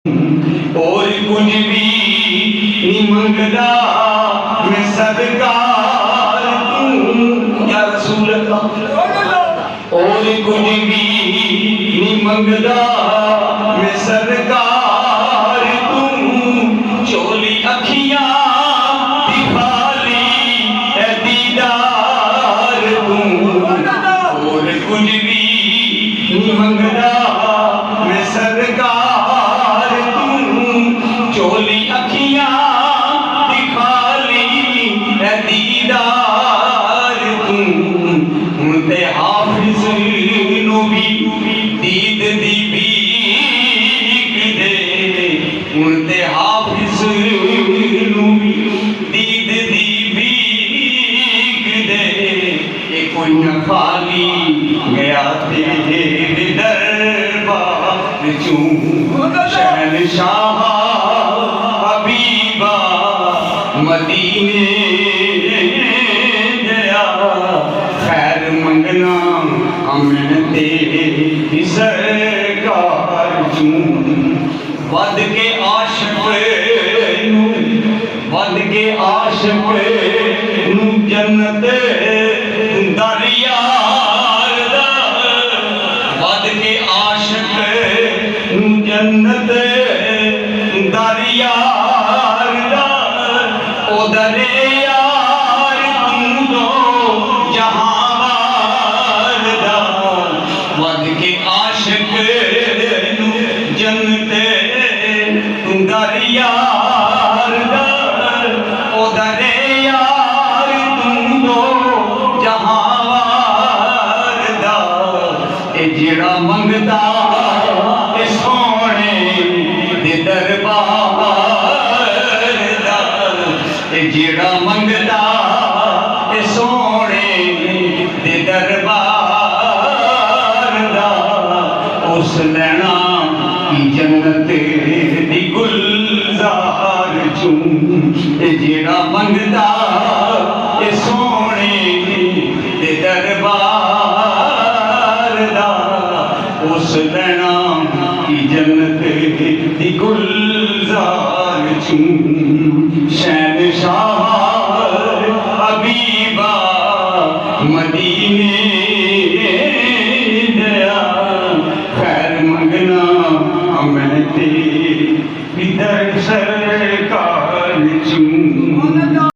और कुछ भी नहीं मंगदा मैं सरकार तू या रसूल अल्लाह। और कुछ भी नहीं मंगदा मैं सरकार तू चोली अखियां दिखा ली ए दीदार तू। और कुछ भी नहीं मंगदा मैं सरकार चोली अखियां दिखा ली ए दीदार तू। हुण ते हाफिज नू भी दीद दी भीख दे। हुण ते हाफिज नू भी दीद दी भीख दे। ये कोई न खाली गया तेरे दरबार चूं शहनशाह हबीबा मदीने गया। खैर मंगना अमन तेरी सरकार चूं। वध के आशिक नू वध के आशिक नू जन्नत दरियार दा। वध के आशिक नू जन्नत दरियार दा। ओ दरियार तू दो जहां वार दा। वध के आशिक नू जन्नत दरियार दा। ओ दरियार तू दो जहां वार दा। ए जेड़ा मंगदा ए सोने दे दरबार दा। ए जेड़ा मंगदा ए सोने दे दरबार दा। उस लैना की जन्नत दी गुलजार चूं। ए जेड़ा मंगदा ए सोने दे दरबार दा। उस लैना की जन्नत दी गुलजार चूं। शहनशाह हबीबा मदीने